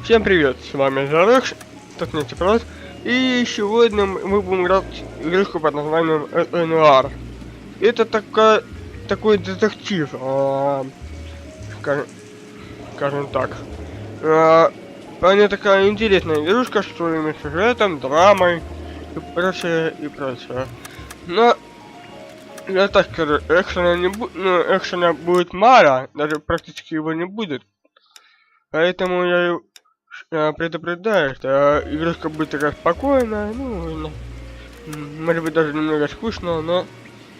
Всем привет, с вами Жарыш, и сегодня мы будем играть игрушку под названием L.A.Noire. Это такой детектив, скажем так. Она такая интересная игрушка с своим сюжетом, драмой и прочее, и прочее. Но я так скажу, экшена будет мало, даже практически его не будет. Поэтому я предупреждаю, что игрушка будет такая спокойная, может быть даже немного скучно, но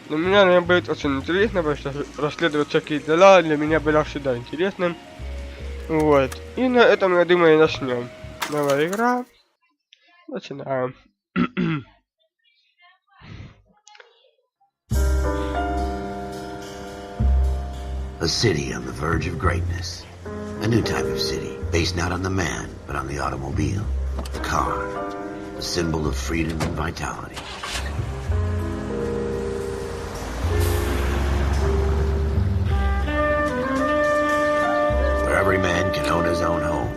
для меня она будет очень интересно, потому что расследовать всякие дела для меня было всегда интересным. Вот. И на этом, я думаю, начнем. Новая игра. Начинаем. A city on the verge of greatness. A new type of city, based not on the man, but on the automobile, the car, a symbol of freedom and vitality. Where every man can own his own home,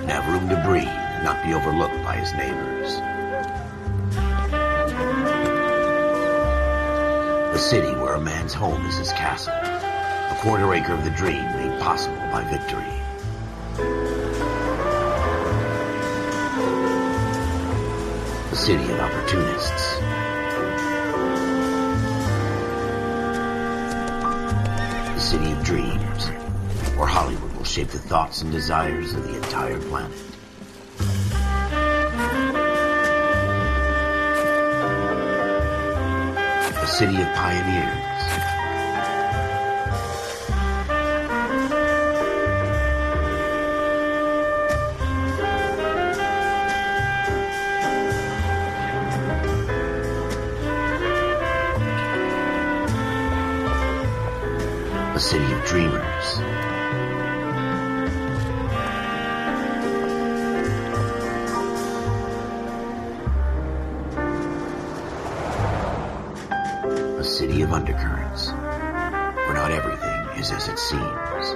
and have room to breathe and not be overlooked by his neighbors. A city where a man's home is his castle, a quarter acre of the dream made possible by victory. A city of opportunists. A city of dreams, where Hollywood will shape the thoughts and desires of the entire planet. A city of pioneers. A city of dreamers. A city of undercurrents, where not everything is as it seems.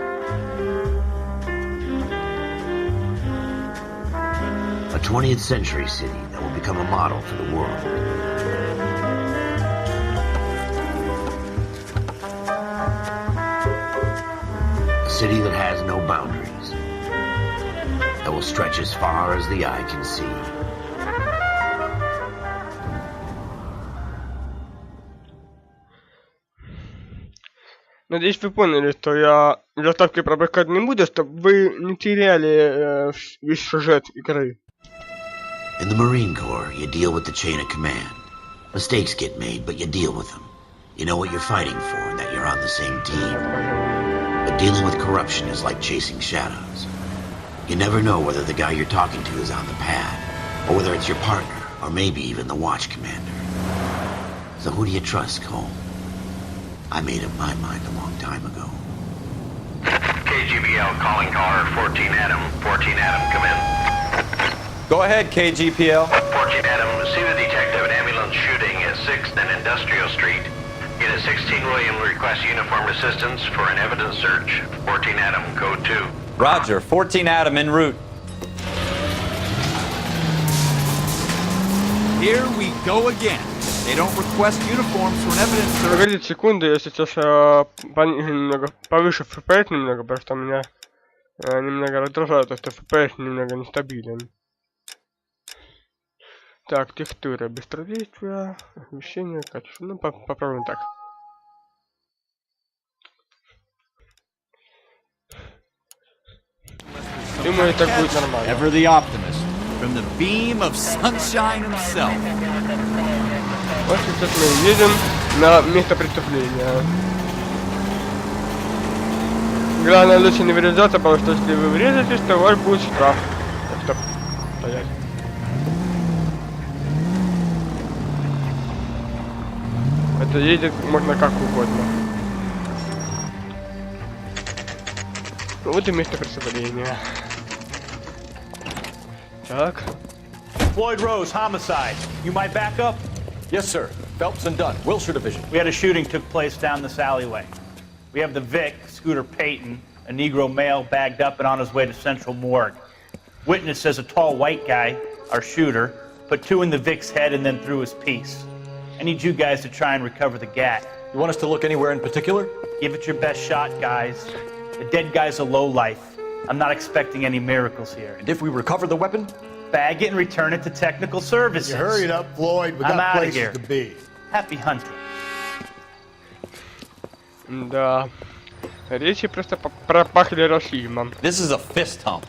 A 20th century city that will become a model for the world. A city that has no boundaries, that will stretch as far as the eye can see. Надеюсь, вы поняли, что я заставки пропускать не буду, чтобы вы не теряли весь сюжет игры. In the Marine Corps, you deal with the chain of command. Mistakes get made, but you deal with them. You know what you're fighting for and that you're on the same team. But dealing with corruption is like chasing shadows. You never know whether the guy you're talking to is on the pad, or whether it's your partner, or maybe even the watch commander. So who do you trust, Cole? I made up my mind a long time ago. KGPL calling caller 14 Adam. 14 Adam, come in. Go ahead, KGPL. 14 Adam, see the detective an ambulance shooting at 6th and Industrial Street. Unit 16 William requests uniformed assistance for an evidence search. 14 Adam, code 2. Roger, 14 Adam en route. Here we go again. They don't request uniforms for an evidence search. Погодите секунду, я сейчас немного повыше FPS немного, потому что меня немного раздражает, что FPS немного нестабилен. Так, текстура, быстродействие, освещение, качество. Ну, попробуем так. Думаю, так будет нормально. Ever the optimist, from the beam of sunshine himself. Вот сейчас мы едем на место преступления. Главное, лучше не врезаться, потому что если вы врезаетесь, то у вас будет штраф. Так что стоять. Это едет можно как угодно. Вот и место преступления. Так. Floyd Rose, homicide. You might back up? Yes, sir. Phelps and Dunn, Wilshire Division. We had a shooting took place down this alleyway. We have the Vic, Scooter Payton, a Negro male bagged up and on his way to Central Morgue. Witness says a tall white guy, our shooter, put 2 in the Vic's head and then threw his piece. I need you guys to try and recover the gat. You want us to look anywhere in particular? Give it your best shot, guys. The dead guy's a lowlife. I'm not expecting any miracles here. And if we recover the weapon? Bag it and return it to technical services. You hurry it up, Floyd. We I'm got outta places here. to be. Happy hunting. Да. Речи просто пропахли Рашимом. This is a fist hump.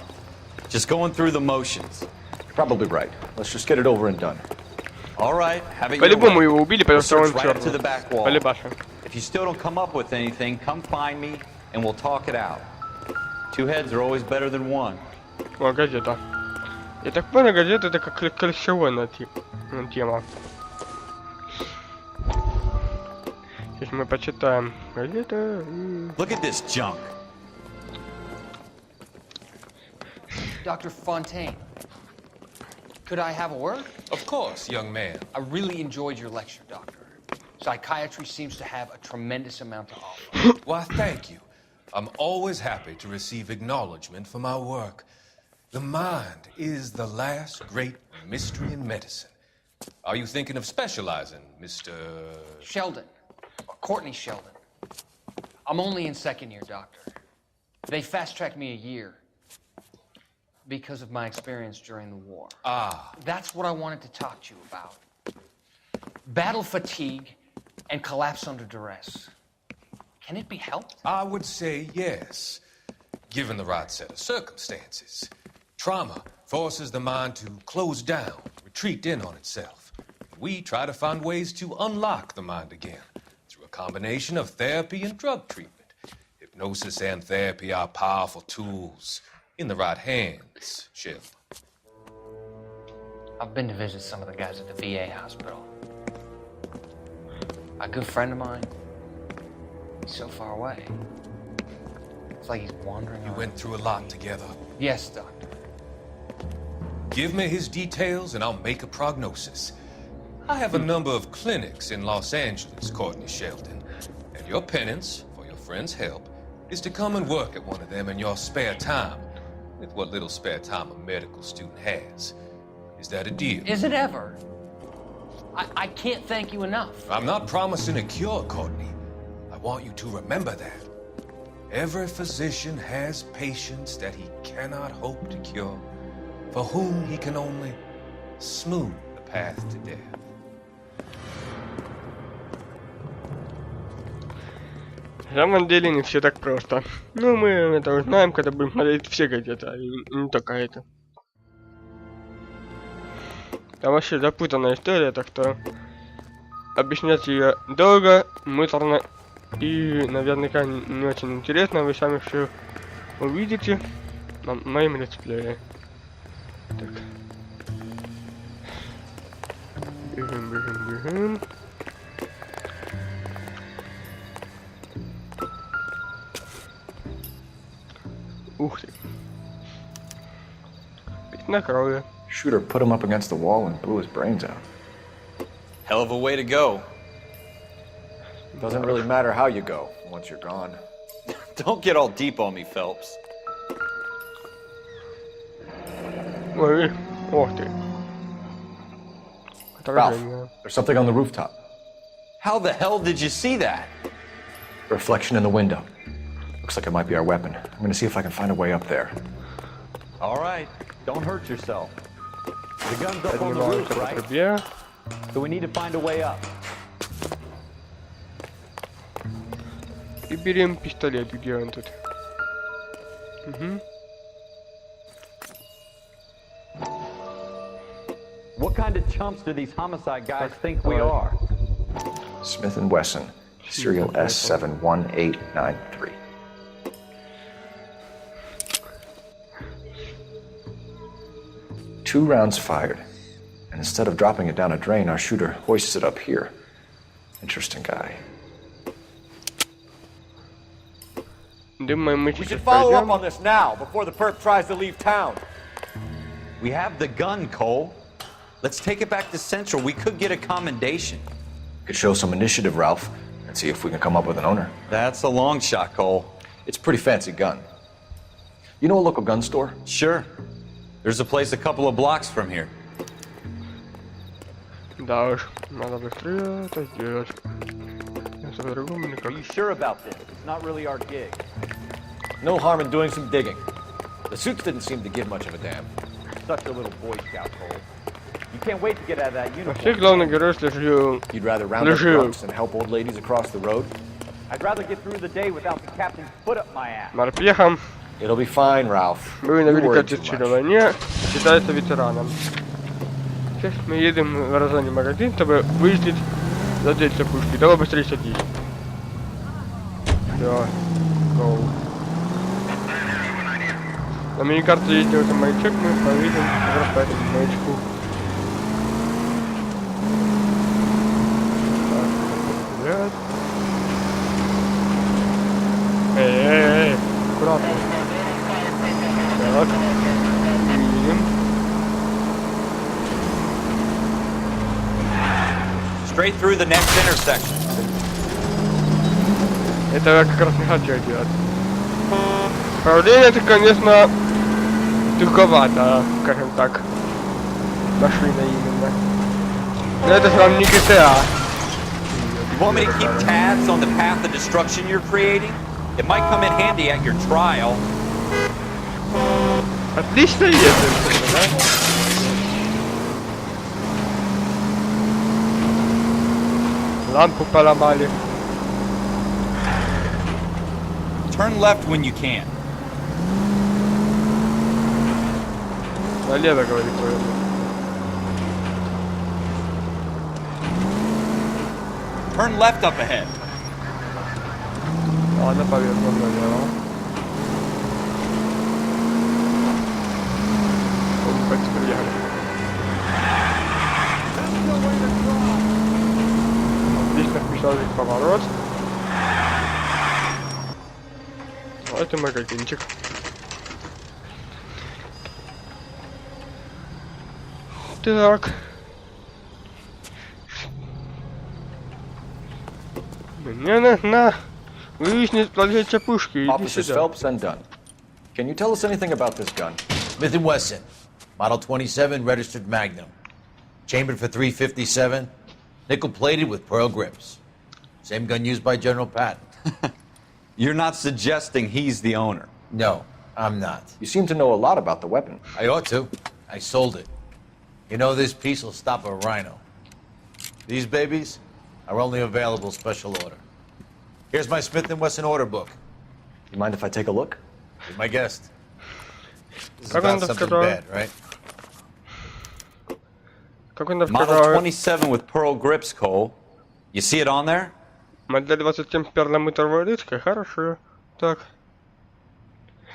Just going through the motions. Probably right. Let's just get it over and done. All right, have it your По-любому way. его убили, потому We'll что он search right up to the черный. back wall. Полебаша. If you still don't come up with anything, come find me and we'll talk it out. 2 heads are always better than 1. О, газета. Я так понял, газета это как ключевая тема. Сейчас мы почитаем. Газета. Look at this junk. Dr. Fontaine, could I have a word? Of course, young man. I really enjoyed your lecture, Doctor. Psychiatry seems to have a tremendous amount to offer. Why, thank you. I'm always happy to receive acknowledgement for my work. The mind is the last great mystery in medicine. Are you thinking of specializing, Mr. Sheldon, or Courtney Sheldon. I'm only in 2nd year, Doctor. They fast-tracked me a year because of my experience during the war. Ah. That's what I wanted to talk to you about. Battle fatigue and collapse under duress. Can it be helped? I would say yes, given the right set of circumstances. Trauma forces the mind to close down, retreat in on itself. We try to find ways to unlock the mind again through a combination of therapy and drug treatment. Hypnosis and therapy are powerful tools in the right hands, Sheldon. I've been to visit some of the guys at the VA hospital. A good friend of mine, he's so far away. It's like he's wandering You around. went through a lot together. Yes, Doctor. Give me his details and I'll make a prognosis. I have a number of clinics in Los Angeles, Courtney Sheldon, and your penance, for your friend's help, is to come and work at one of them in your spare time, with what little spare time a medical student has. Is that a deal? Is it ever? I can't thank you enough. I'm not promising a cure, Courtney. I want you to remember that. Every physician has patients that he cannot hope to cure, for whom he can only smooth the path to death. На самом деле не все так просто. Ну, мы это узнаем, когда будем смотреть все газеты, а не только это. Там вообще запутанная история, так что объяснять ее долго, муторно и наверняка не очень интересно. Вы сами все увидите на моем летсплее. Так. Бежим. Ух ты. Пятна крови. Shooter put him up against the wall and blew his brains out. Hell of a way to go. Doesn't really matter how you go once you're gone. Don't get all deep on me, Phelps. Ой, ох ты. Ralph, Отражение. there's something on the rooftop. How the hell did you see that? A reflection in the window. Looks like it might be our weapon. I'm gonna see if I can find a way up there. All right, don't hurt yourself. The gun's up on the Поднимаемся roof, по right? трубе. So we need to find a way up. И берем пистолет, где он тут. Угу. What kind of chumps do these homicide guys think we are? Smith & Wesson, serial S71893. Two rounds fired, and instead of dropping it down a drain, our shooter hoists it up here. Interesting guy. Думаю, мы We сейчас should follow up пойдем. on this now, before the perp tries to leave town. We have the gun, Cole. Let's take it back to Central. We could get a commendation. Could show some initiative, Ralph, and see if we can come up with an owner. That's a long shot, Cole. It's a pretty fancy gun. You know a local gun store? Sure. There's a place a couple of blocks from here. Да уж, надо быстрее это сделать. Если по-другому никак. Are you sure about this? It's not really our gig. No harm in doing some digging. The suits didn't seem to give much of a damn. Such a little Boy Scout, Cole. You can't wait to get out of that Вообще uniform. главный герой служил. You'd rather round up drunks and help old ladies across the road? I'd rather get through the day without the captain's foot up my ass. Морпехом. It'll be fine, Ralph. Был на You Великой worry too Отечественной much. войне, считается ветераном. Сейчас мы едем в районе магазин, чтобы выяснить владельца пушки. Давай быстрее садись. Все. Go. На миникарте есть вот маячок, мы повидим как раз по этому маячку. Так, эй, аккуратно. Так, видим. Straight through the next intersection. Это я как раз не хочу делать. Управление это, конечно, туговато, скажем так. Машина именно. Но это же вам не GTA. You want me to keep tabs on the path of destruction you're creating? It might come in handy at your trial. Отлично едем, да? Лампу поломали. Turn left when you can. Налево, говорит, повернул. Turn left up ahead. Ладно, повернул налево. Приехали. Отлично вписали поворот. Это магазинчик. Так. Мне нужно выяснить владельца пушки. Иди Officers сюда. Phelps and Dunn. Can you tell us anything about this gun? Smith & Wesson, Model 27, registered Magnum. Chambered for .357, nickel-plated with pearl grips. Same gun used by General Patton. You're not suggesting he's the owner. No, I'm not. You seem to know a lot about the weapon. I ought to. I sold it. You know, this piece will stop a rhino. These babies are only available special order. Here's my Smith & Wesson order book. You mind if I take a look? You're my guest. This is Как он about something сказал? bad, right? Как он Model сказал? 27 with pearl grips, Cole. You see it on there? Модель 27 с перламутровой ручкой, хорошо. Так.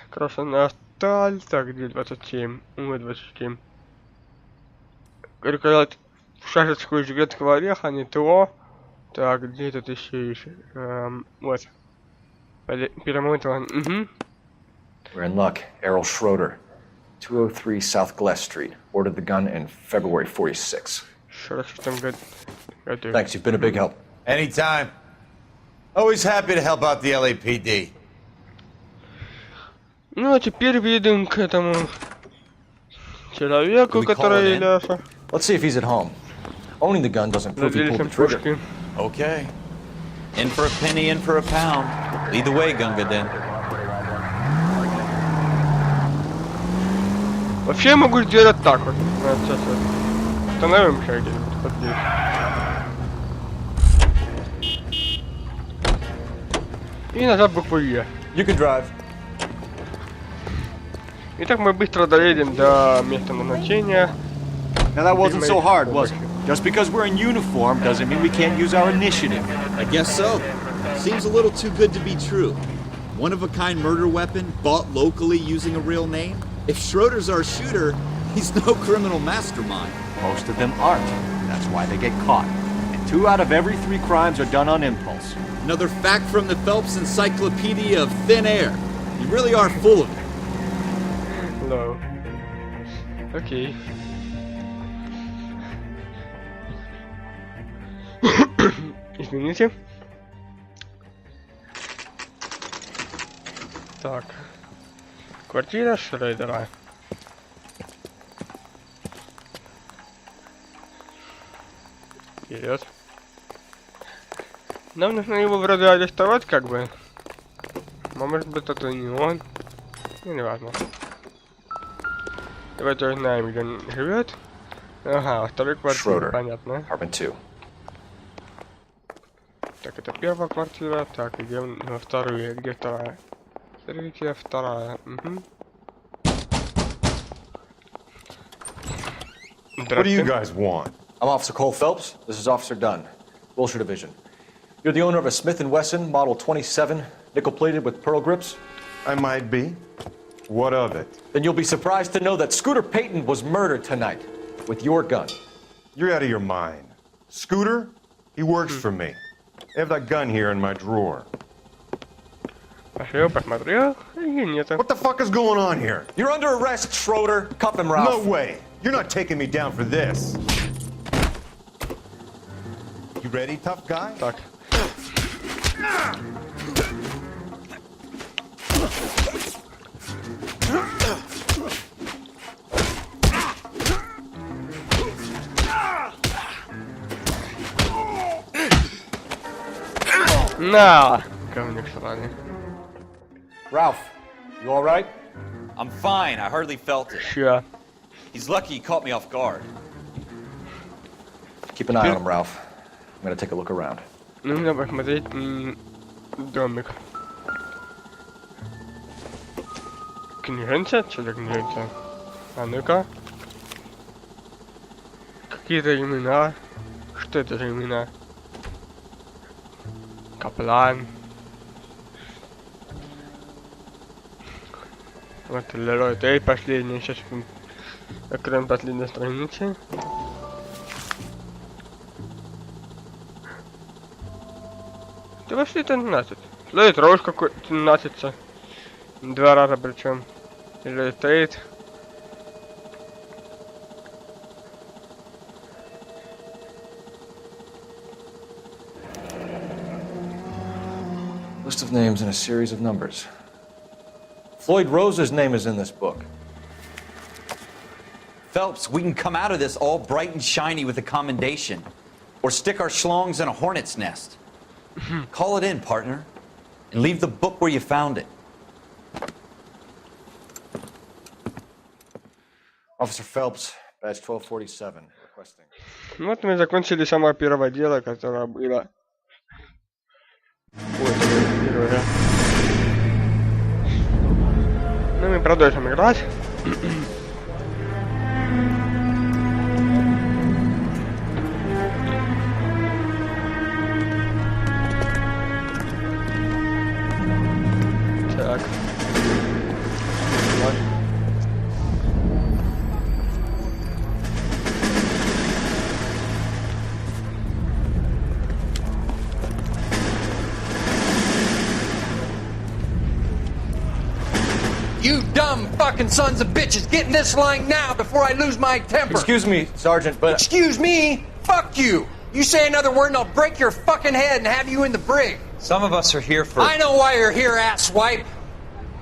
Крашеная сталь. Так, где 27? Ой, 27. Рукоять в шашечку из грецкого ореха, не то. Так, где тут еще? Вот. Перламутровая. Угу. We're in luck. Errol Schroeder, 203 South Glass Street. Ordered the gun in February '46. Хорошо, там готов. Thanks, you've been a big help. Anytime. Always happy to help out the LAPD. Ну, а теперь едем к этому человеку, который являлся Let's see if he's at home. Owning the gun doesn't prove he pulled владельцем the trigger. пушки. Okay. In for a penny, in for a pound. Lead the way, Gunga Den. Вообще я могу сделать так вот. Вот сейчас вот. Остановимся где-нибудь вот здесь. И нажать букву Е. You can drive. Итак, мы быстро доедем до места назначения. Now that wasn't so hard, was it? Just because we're in uniform doesn't mean we can't use our initiative. I guess so. Seems a little too good to be true. One-of-a-kind murder weapon bought locally using a real name? If Schroeder's our shooter, he's no criminal mastermind. Most of them aren't. That's why they get caught. And 2 out of every 3 crimes are done on impulse. Another fact from the Phelps Encyclopedia of Thin Air. You really are full of it. No. Окей. Извините. Так. Квартира Шрейдера. Вперед. Нам нужно его вроде арестовать, как бы. А может быть, это не он. Ну, не важно. Давайте узнаем, где он живет. Ага, второй квартира, понятно. Так, это первая квартира. Так, где вторая? Где вторая? Третья, вторая. Угу. What do you guys want? I'm Officer Cole Phelps. This is Officer Dunn, Wilshire Division. You're the owner of a Smith & Wesson Model 27, nickel-plated with pearl grips? I might be. What of it? Then you'll be surprised to know that Scooter Payton was murdered tonight with your gun. You're out of your mind. Scooter? He works for me. I have that gun here in my drawer. What the fuck is going on here? You're under arrest, Schroeder. Cuff him, Ralph. No way. You're not taking me down for this. You ready, tough guy? Так. На! Говнюк сраный. Ralph, you all right? I'm fine. I hardly felt it. Sure. He's lucky he caught me off guard. Keep an eye on him, Ralph. I'm gonna take a look around. Нужно посмотреть домик. Книженца? Что за книженца? А ну-ка. Какие-то имена. Что это за имена? Каплан. Вот Лерой, это и последний. Сейчас откроем последнюю страницу. Ты вообще 13. Лейт Роуз какой 13. 2 раза причем. Или Тейт. List of names and a series of numbers. Floyd Rose's name is in this book. Phelps, we can come out of this all bright and shiny with a commendation. Or stick our schlongs in a hornet's nest. Call it in, partner. And leave the book where you found it. Officer Phelps, badge 1247, requesting. Вот мы закончили самое первое дело, которое было. Ой, первое. Ну, мы продолжим играть. Так. You dumb fucking sons of bitches, get in this line now before I lose my temper. Excuse me, Sergeant, but... Excuse me? Fuck you. You say another word and I'll break your fucking head and have you in the brig. Some of us are here for... I know why you're here, asswipe.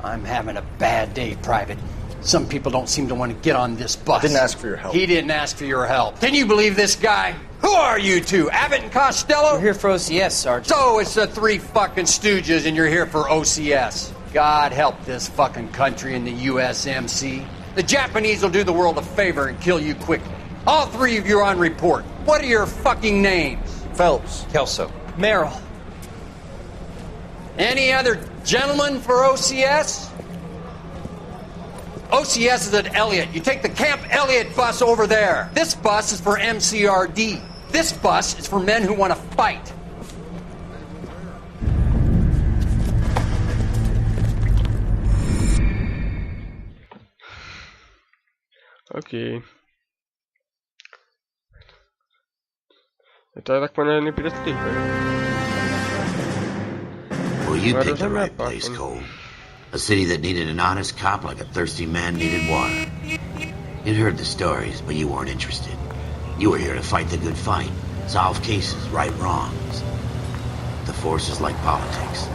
I'm having a bad day, Private. Some people don't seem to want to get on this bus. I didn't ask for your help. He didn't ask for your help. Can you believe this guy? Who are you two? Abbott and Costello? We're here for OCS, Sergeant. So it's the three fucking stooges and you're here for OCS. God help this fucking country and the USMC. The Japanese will do the world a favor and kill you quickly. All three of you are on report. What are your fucking names? Phelps. Kelso. Merrill. Any other gentlemen for OCS? OCS is at Elliott. You take the Camp Elliott bus over there. This bus is for MCRD. This bus is for men who want to fight. Окей. Это, я так понял, не перестрелка. Well, you picked the right place, Cole. A city that needed an honest cop like a thirsty man needed water. You'd heard the stories, but you weren't interested. You were here to fight the good fight, solve cases, right wrongs. The force is like politics.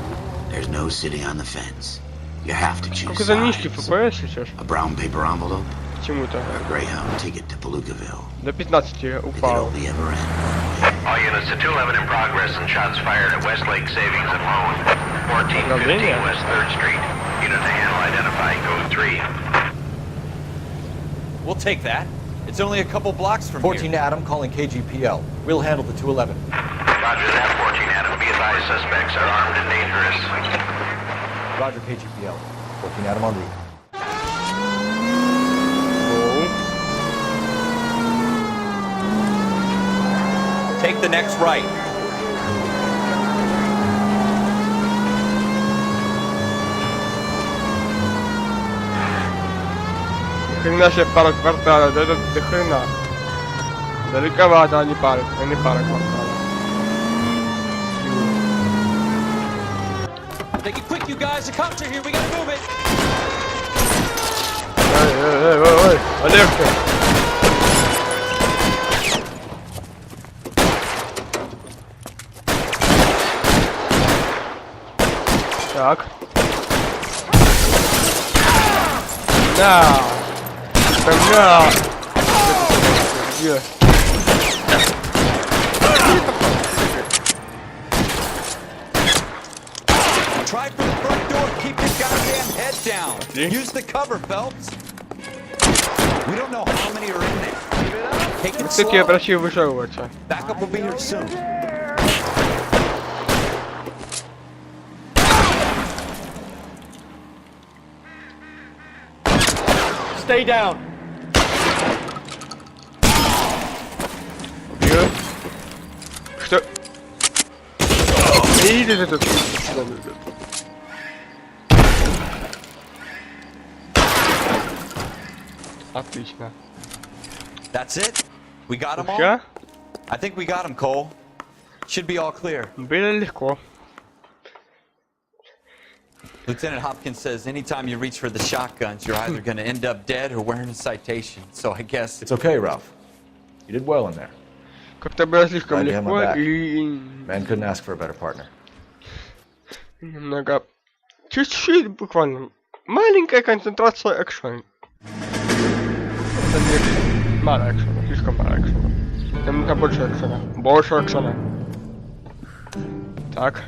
There's no sitting on the fence. You have to choose sides. A brown paper envelope or a Greyhound ticket to Palookaville. До 15 упал. It could only ever end one way. All units to 211 in progress and shots fired at Westlake Savings and Loan, 1415 West 3rd Street. Unit to handle identified code 3. We'll take that. It's only a couple blocks from 14 here. Adam calling KGPL. We'll handle the 211. Roger that, 14 Adam. Be advised, suspects are armed and dangerous. Roger KGPL. 14 Adam on route. Take the next right. Хрена себе пара квартала, да это до хрена. Далековато, а не пара квартала. Take it quick, you guys. The cops are here. We gotta move it. Ой, Олежка. Так. Да. Да. Где? Try for the front door. Keep your goddamn head down. Use the cover, Phelps. We don't know how many are in there. Take it Кстати, я slow. просил выживаться. Backup will be here soon. Stay down. Где? Что? Видишь этот? Отлично. That's it? We got them all? Всё? I think we got them, Cole. Should be all clear. Было легко. Lieutenant Hopkins says anytime you reach for the shotguns, you're either going to end up dead or wearing a citation. So I guess It's okay, Ralph. You did well in there. Как-то было слишком Glad you had my легко back. и Man couldn't ask for a better partner. немного... Чуть-чуть буквально. Маленькая концентрация экшена. Мало экшена, слишком мало экшена. Нам нужно больше экшена. Больше экшена. Так.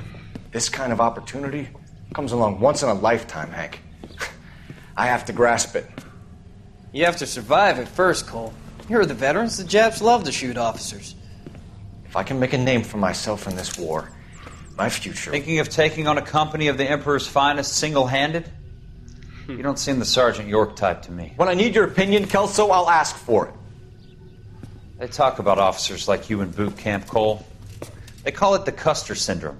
This kind of opportunity comes along once in a lifetime, Hank. I have to grasp it. You have to survive it first, Cole. Here are the veterans. The Japs love to shoot officers. If I can make a name for myself in this war, my future... Thinking of taking on a company of the Emperor's finest single-handed? You don't seem the Sergeant York type to me. When I need your opinion, Kelso, I'll ask for it. They talk about officers like you in boot camp, Cole. They call it the Custer syndrome.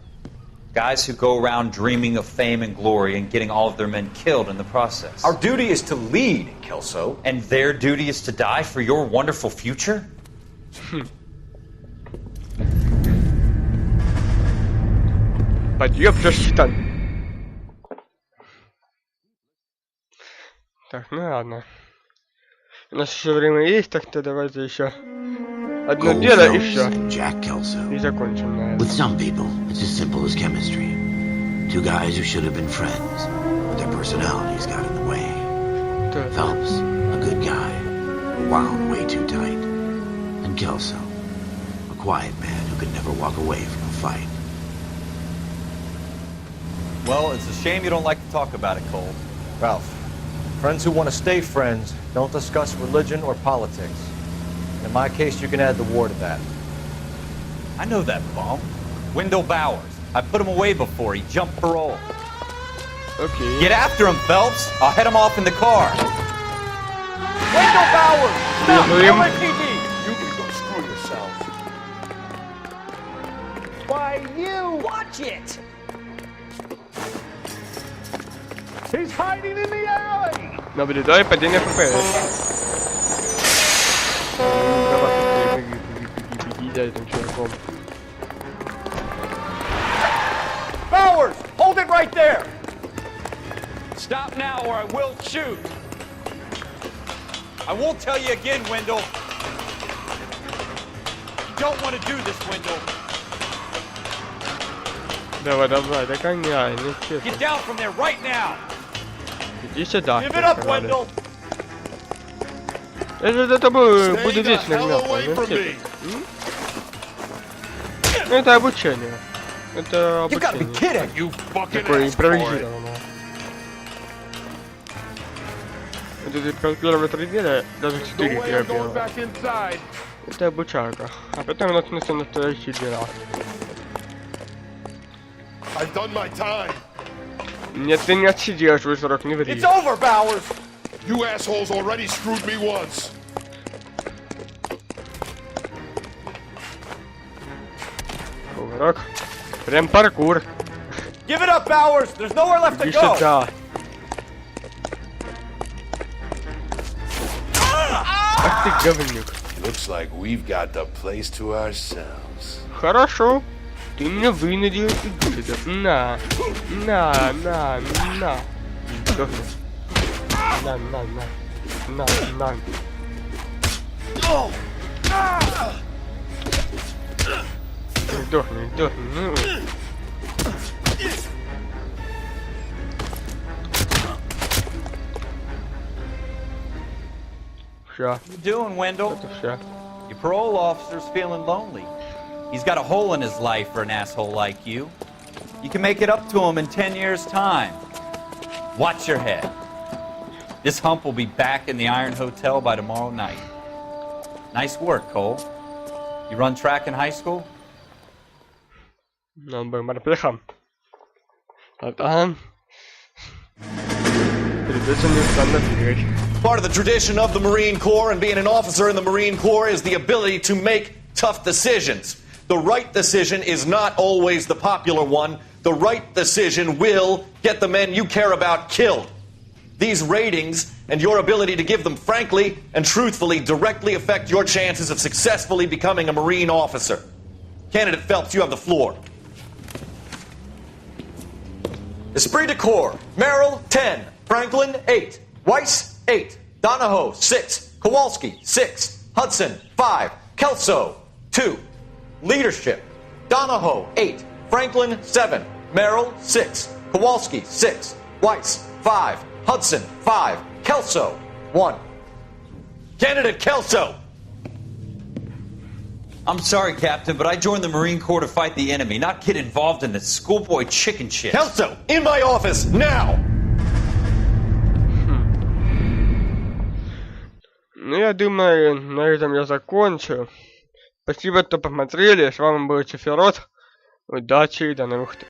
Guys who go around dreaming of fame and glory and getting all of their men killed in the process. Our duty is to lead, Kelso. And their duty is to die for your wonderful future? Подъем засчитан. Так, ну ладно. У нас еще время есть, так-то давайте еще одно Cole дело и Phelps все. and Jack Kelso. И закончим на With этом. some people, it's as simple as chemistry. Two guys who should have been friends, but their personalities got in the way. Да. Phelps, a good guy, wound way too tight. And Kelso, a quiet man who could never walk away from a fight. Well, it's a shame you don't like to talk about it, Cole. Ralph, friends who want to stay friends don't discuss religion or politics. In my case, you can add the war to that. I know that bum. Wendell Bowers. I put him away before. He jumped parole. Окей. Get after him, Phelps. I'll head him off in the car. Wendell Bowers! Stop! William. LAPD! You can go screw yourself. Why, you! Watch it! He's hiding in the alley! Наблюдаю падение ФПС. Давай, беги за этим чуваком. Bowers! Hold it right there! Stop now or I will shoot. I won't tell you again, Wendell. You don't want to do this, Wendell. Давай, давай, догоняй, не честно. Get down from there right now. Иди сюда. Give it up, Wendell! Это будет вечно гнаться, не честно. Ну, это обучение. Это обучение. Такое импровизированное. Вот эти первые 3 дня, даже 4 я делал. Это обучалка. А потом начнутся настоящие дела. Нет, ты не отсидел свой срок, не ври. You assholes already screwed me once. Кувырок. Прям паркур. Give it up, Bowers! There's nowhere left to Иди go! сюда. Ах ты говнюк. Looks like we've got the place to ourselves. Хорошо. Ты меня вынудил. Иди сюда. На. Говнюк. На. Сдохни. Ну. Всё. What you doing, Wendell? Это всё. Your parole officer's feeling lonely. He's got a hole in his life for an asshole like you. You can make it up to him in 10 years' time. Watch your head. This hump will be back in the Iron Hotel by tomorrow night. Nice work, Cole. You run track in high school? Он был морпехом. А там... Придется мне странно бегать. Part of the tradition of the Marine Corps and being an officer in the Marine Corps is the ability to make tough decisions. The right decision is not always the popular one. The right decision will get the men you care about killed. These ratings and your ability to give them frankly and truthfully directly affect your chances of successfully becoming a Marine officer. Candidate Phelps, you have the floor. Esprit de Corps, Merrill, 10. Franklin, 8. Weiss, 8. Donahoe, 6. Kowalski, 6. Hudson, 5. Kelso, 2. Leadership, Donahoe, 8. Franklin, 7. Merrill, 6. Kowalski, 6. Weiss, 5. Hudson, 5. Kelso, 1. Candidate Kelso! I'm sorry, Captain, but I joined the Marine Corps to fight the enemy, not get involved in this schoolboy chicken shit. Kelso, in my office, now! Ну, я думаю, на этом я закончу. Спасибо, что посмотрели. С вами был Чефирот. Удачи и до новых встреч.